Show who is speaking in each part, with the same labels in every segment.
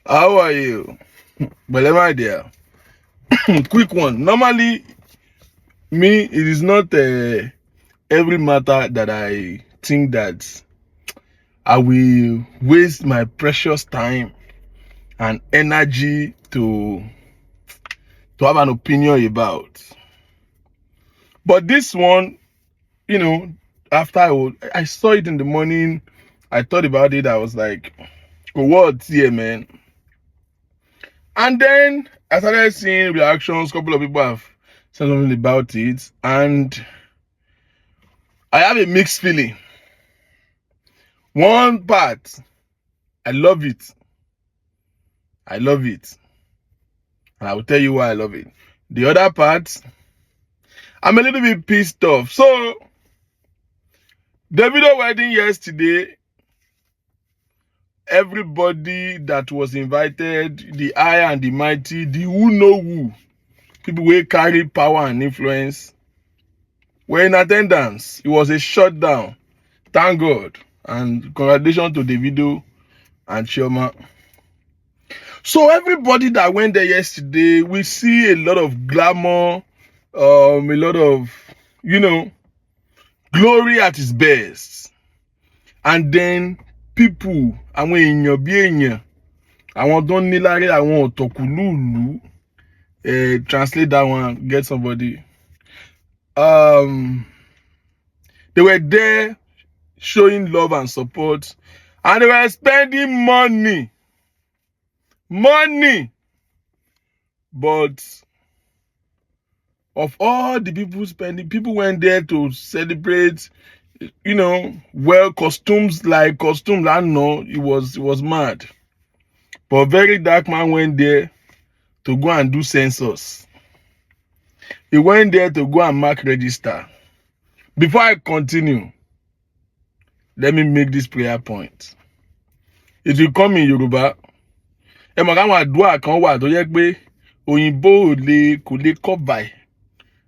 Speaker 1: How are you? Well, my dear. Quick one. Normally, it is not every matter that I think that I will waste my precious time and energy to have an opinion about. But this one, after I saw it in the morning, I thought about it. I was like, what's here, man? And then I started seeing reactions. A couple of people have said something about it, and I have a mixed feeling. One part, I love it. And I will tell you why I love it. The other part, I'm a little bit pissed off. So, the video wedding yesterday, everybody that was invited, the high and the mighty, the who know who, people who carry power and influence, were in attendance. It was a shutdown. Thank God. And congratulations to Davido and Chioma. So everybody that went there yesterday, we see a lot of glamour, a lot of, glory at its best. And then people, àwọn èèyàn bí èèyàn, àwọn tó ní láre, àwọn ọ̀tọ̀kùlúùlú, translate that one, get somebody. They were there showing love and support, and they were spending money. But of all the people spending, people went there to celebrate, well, costumes, I know it was mad. But Verydaftman went there to go and do census. He went there to go and mark register. Before I continue, let me make this prayer point. It will come in Yoruba. Ẹ mọ̀ káwọn àdúrà kan wà tó yẹ pé òyìnbó kò lè kọ́ báyìí.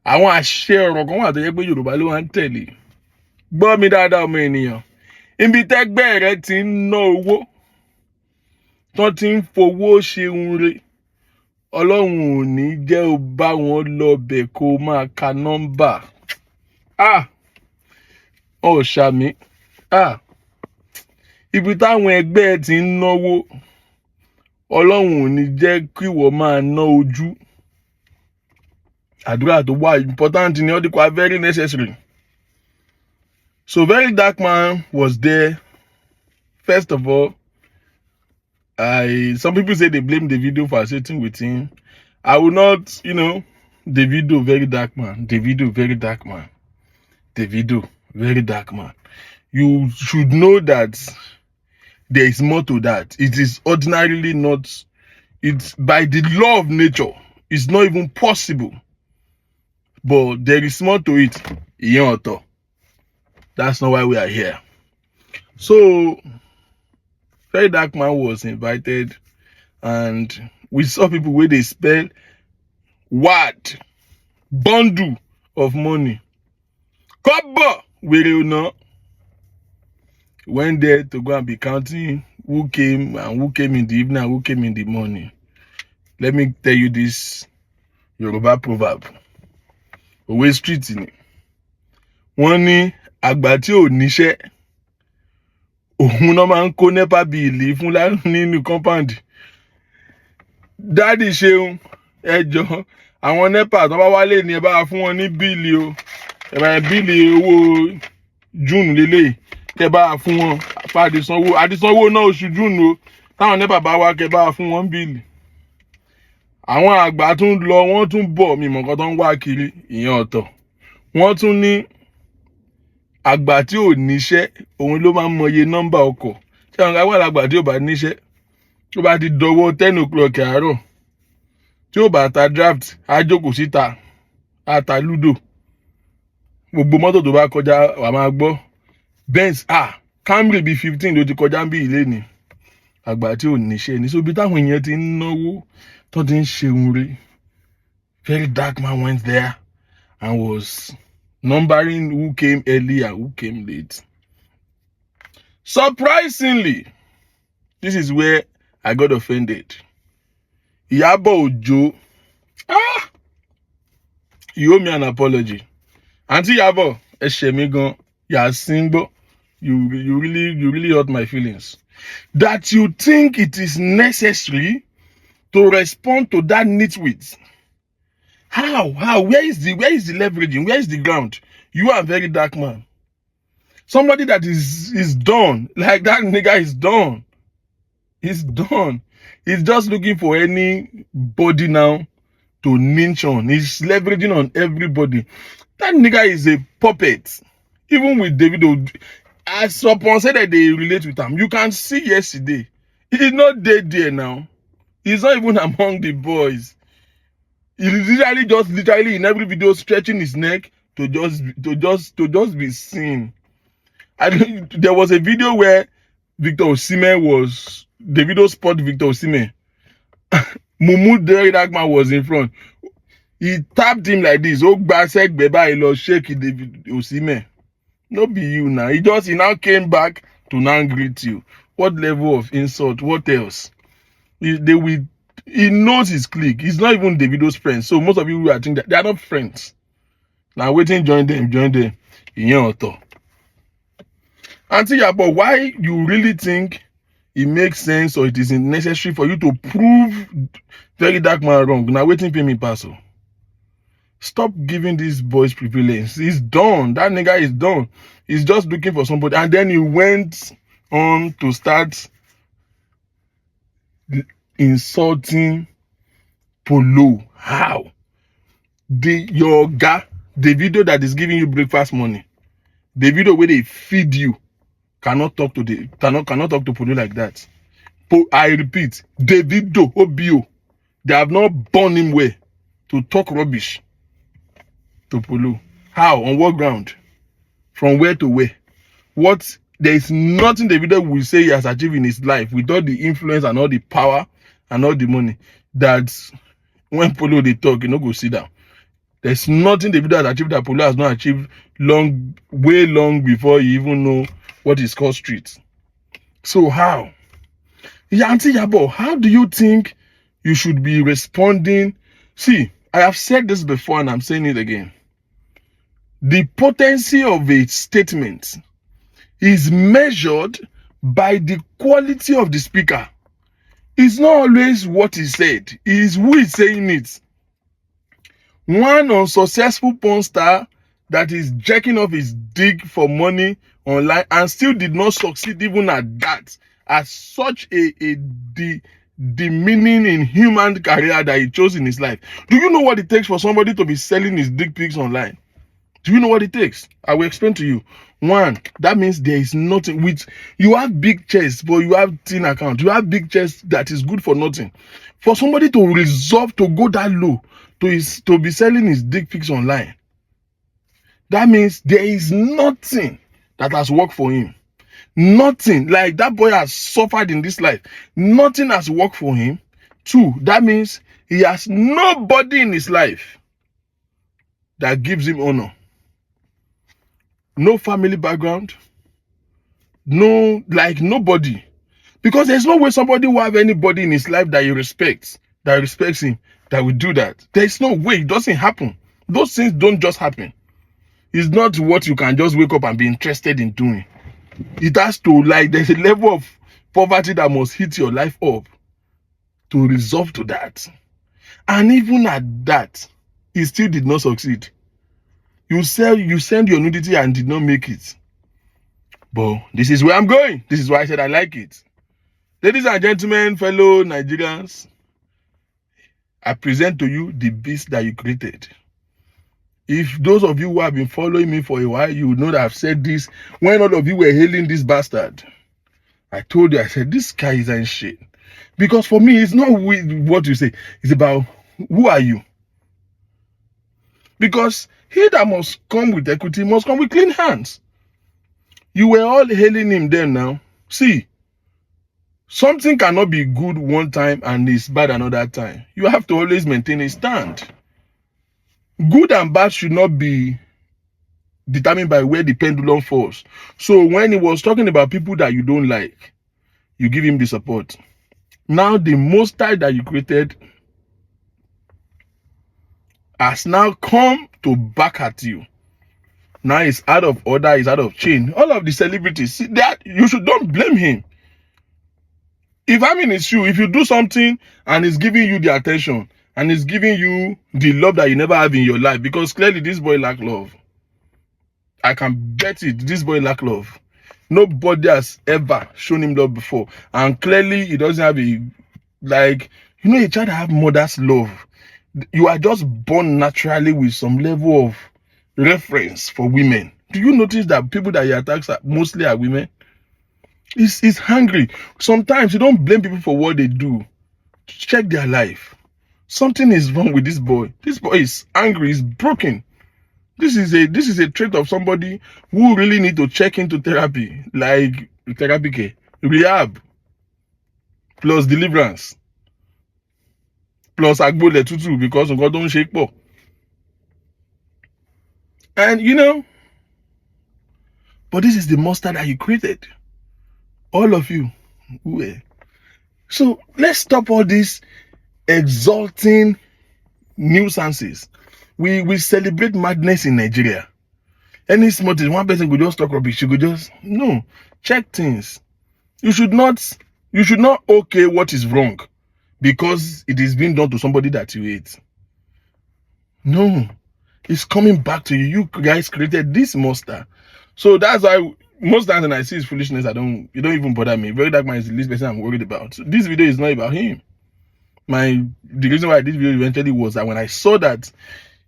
Speaker 1: Àwọn àṣẹ ọ̀rọ̀ kan wà tó yẹ pé Yorùbá ló wá ń tẹ̀lé. Gbọ́ mi dáadáa ọmọ ènìyàn. Ibi tẹ́gbẹ́ rẹ ti ń ná owó, tán ti ń fowó ṣe ohun re. Ọlọ́run ò ní jẹ́ ó bá wọn lọ bẹ̀ kó máa ka nọ́mbà. Ṣàmì. Ibi táwọn ẹgbẹ́ ti ń náwó, Ọlọ́run ò ní jẹ́ kí ìwọ máa ná ojú. Àdúrà tó wà important ni ó di kwa very necessary. So Verydaftman was there. First of all, some people say they blame the video for sitting with him. I will not, Davido, Verydaftman. You should know that there is more to that. It is ordinarily not, it's by the law of nature. It's not even possible. But there is more to it. That's not why we are here. So, Verydaftman was invited, and we saw people where they spell what? Bundle of money. Kobo! Went there to go and be counting who came in the evening and who came in the morning. Let me tell you this Yoruba proverb. Òwe street ni. Wọ́n ní àgbà tí ò níṣẹ́, òun náà máa ń kó NEPA bill fún nínú compound. Daddy Ṣeun, ẹ jọ̀ọ́, àwọn NEPA tó bá wálé ní ẹ bá fún wọn ní bíìlì o. Ẹ bá bíìlì owó June lélẹ̀. Kẹ bá fún wọn fa àdìsanwó náà oṣù June o. Táwọn NEPA bá wá kẹ bá fún wọn bíìlì. Àwọn àgbà tún lọ, wọ́n tún bọ̀, mi mọ̀ nǹkan tó ń wá kiri, ìyẹn ọ̀tọ̀. Wọ́n tún ní àgbà tí ò níṣẹ́, òun ló máa ń mọye nọ́mbà ọkọ̀. Ṣé àwọn àgbà àgbà tí ò bá níṣẹ́, tó bá ti dọwọ́ 10 o'clock àárọ̀, tí ò bá ta draft, á jókòó síta, á ta ludo. Gbogbo mọ́tò tó bá kọjá wà máa gbọ́. Benz, Camry bí 15 ló ti kọjá bí ilé ni. Àgbà tí ò níṣẹ́ ní. So bí táwọn èèyàn ti ń náwó, tó ti ń ṣe ohun re. Verydaftman went there and was numbering who came early and who came late. Surprisingly, this is where I got offended. Iyabo Ojo, you owe me an apology. Auntie Iyabo, Eshemigon, Yasimbo, you really hurt my feelings. That you think it is necessary to respond to that nitwit. How? Where is the leveraging? Where is the ground? You are a very dark man. Somebody that is done. Like that nigga is done. He's done. He's just looking for anybody now to ninch on. He's leveraging on everybody. That nigga is a puppet. Even with Davido, as upon said that they relate with him, you can see yesterday. He's not dead there now. He's not even among the boys. He's literally in every video stretching his neck to just be seen. There was a video where Victor Osimhen was the video spot Victor Osimhen. Mumu Verydaftman was in front. He tapped him like this. Oh, Basek Beba, he lost shake David Osimhen. No be you now. He now came back to now greet you. What level of insult? What else? He knows his clique. He's not even Davido's friend. So most of you will think that they are not friends. Now waiting, join them. Auntie Iyabo, why you really think it makes sense or it is necessary for you to prove Verydaftman wrong? Now waiting, pay me parcel. Stop giving these boys privilege. He's done. That nigga is done. He's just looking for somebody. And then he went on to start insulting Polo. How? Your guy, the video that is giving you breakfast money, the video where they feed you, cannot talk to Polo like that. I repeat, Davido Obio, they have not born him well to talk rubbish to Polo. How? On what ground? From where to where? What? There is nothing Davido will say he has achieved in his life with all the influence and all the power and all the money that when Polo they talk, you know, go sit down. There's nothing Davido has achieved that Polo has not achieved way long before you even know what is called streets. So how? Auntie Iyabo, how do you think you should be responding? See, I have said this before and I'm saying it again. The potency of a statement is measured by the quality of the speaker. It's not always what he said. It is who is saying it. One unsuccessful porn star that is jacking off his dick for money online and still did not succeed even at that, as such a demeaning in human career that he chose in his life. Do you know what it takes for somebody to be selling his dick pics online? Do you know what it takes? I will explain to you. One, that means there is nothing with you have big chests, but you have thin account. You have big chests that is good for nothing. For somebody to resolve to go that low to be selling his dick pics online, that means there is nothing that has worked for him. Nothing. Like that boy has suffered in this life. Nothing has worked for him. Two, that means he has nobody in his life that gives him honor. No family background. No, like nobody. Because there's no way somebody will have anybody in his life that he respects, that respects him, that will do that. There's no way. It doesn't happen. Those things don't just happen. It's not what you can just wake up and be interested in doing. It has to, like, there's a level of poverty that must hit your life up to resolve to that. And even at that, he still did not succeed. You send your nudity and did not make it. But this is where I'm going. This is why I said I like it. Ladies and gentlemen, fellow Nigerians, I present to you the beast that you created. If those of you who have been following me for a while, you know that I've said this. When all of you were hailing this bastard, I told you, I said, this guy is in shit. Because for me, it's not what you say. It's about who are you? Because he that must come with equity must come with clean hands. You were all hailing him then now. See, something cannot be good one time and it's bad another time. You have to always maintain a stand. Good and bad should not be determined by where the pendulum falls. So when he was talking about people that you don't like, you give him the support. Now the Most High that you created has now come to back at you. Now it's out of order, it's out of chain. All of the celebrities, see that you don't blame him. If I'm in his shoe, if you do something and he's giving you the attention and he's giving you the love that you never have in your life, because clearly this boy lack love. I can bet it, this boy lack love. Nobody has ever shown him love before. And clearly he doesn't have a, like, you know, a child that have mother's love. You are just born naturally with some level of reference for women. Do you notice that people that he attacks are mostly women? He's hungry. Sometimes you don't blame people for what they do. Check their life. Something is wrong with this boy. This boy is angry, he's broken. This is a trait of somebody who really need to check into therapy, like therapy, rehab, plus deliverance, plus agbole tutu, because God don't shake po. And you know, but this is the monster that you created. All of you. So let's stop all these exalting nuisances. We celebrate madness in Nigeria. Any small thing, one person could just talk rubbish. You could just no. Check things. You should not okay what is wrong because it is being done to somebody that you hate. No, it's coming back to you. You guys created this monster. So that's why most times when I see his foolishness, it don't even bother me. Verydaftman is the least person I'm worried about. So this video is not about him. The reason why I did video eventually was that when I saw that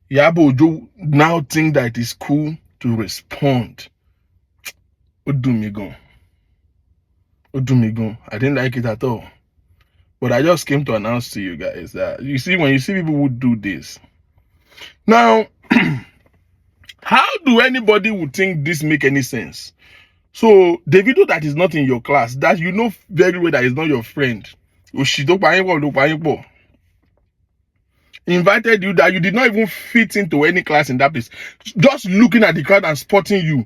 Speaker 1: Iyabo Ojo now think that it is cool to respond, Odumigon. I didn't like it at all. But I just came to announce to you guys that you see, when you see people who do this. Now, how do anybody would think this make any sense? So the video that is not in your class, that you know very well that is not your friend, invited you, that you did not even fit into any class in that place. Just looking at the crowd and spotting you,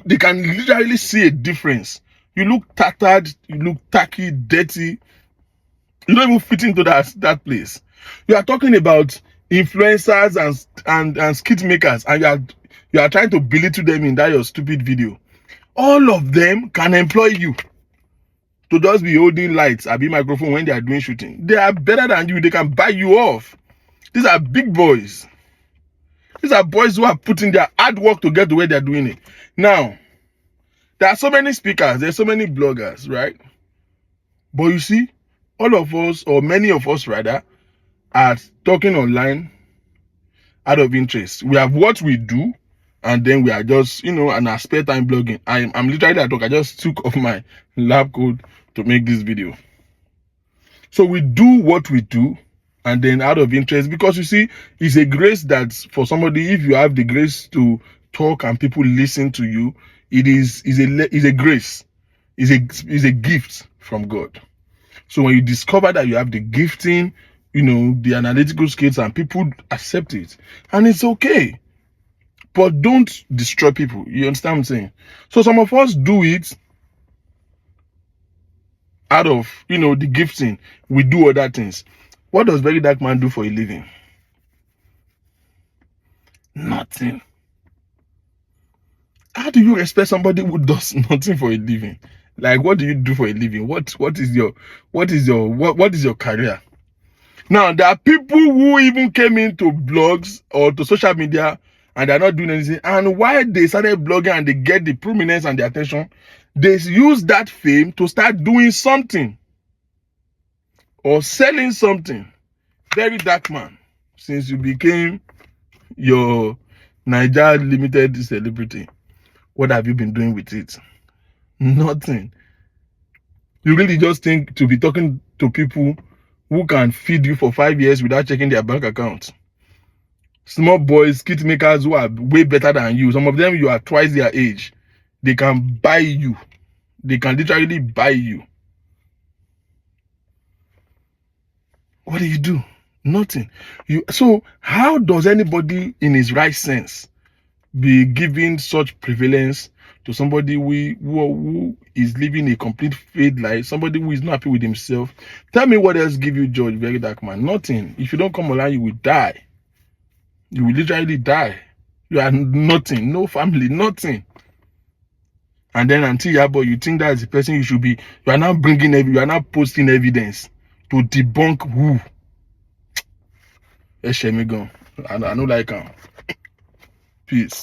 Speaker 1: they can literally see a difference. You look tattered, you look tacky, dirty. You don't even fit into that place. You are talking about influencers and skit makers, and you are trying to belittle them in that your stupid video. All of them can employ you to just be holding lights, be microphone when they are doing shooting. They are better than you. They can buy you off. These are big boys. These are boys who are putting their hard work to get to where they're doing it. Now, there are so many speakers, there's so many bloggers, right? But you see, all of us, or many of us rather, are talking online out of interest. We have what we do, and then we are just, you know, an spare time blogging. I'm literally at work. I just took off my lab coat to make this video. So we do what we do, and then out of interest, because you see, it's a grace that for somebody, if you have the grace to talk and people listen to you, it is a grace, is a gift from God. So when you discover that you have the gifting, you know, the analytical skills, and people accept it, and it's okay. But don't destroy people. You understand what I'm saying? So some of us do it out of, you know, the gifting. We do other things. What does Verydaftman do for a living? Nothing. How do you respect somebody who does nothing for a living? Like, what do you do for a living? What is your career? Now, there are people who even came into blogs or to social media and they're not doing anything. And while they started blogging and they get the prominence and the attention, they use that fame to start doing something or selling something. Verydaftman, since you became your Niger Limited celebrity, what have you been doing with it? Nothing. You really just think to be talking to people who can feed you for 5 years without checking their bank account. Small boys, kit makers who are way better than you. Some of them, you are twice their age. They can buy you. They can literally buy you. What do you do? Nothing. So how does anybody in his right sense be giving such prevalence to somebody who is living a complete failed life, somebody who is not happy with himself. Tell me what else give you joy, Verydaftman? Nothing. If you don't come online, you will die. You will literally die. You are nothing, no family, nothing. And then until Iyabo, you think that's the person you should be. You are now you are now posting evidence to debunk who? I don't like him. Peace.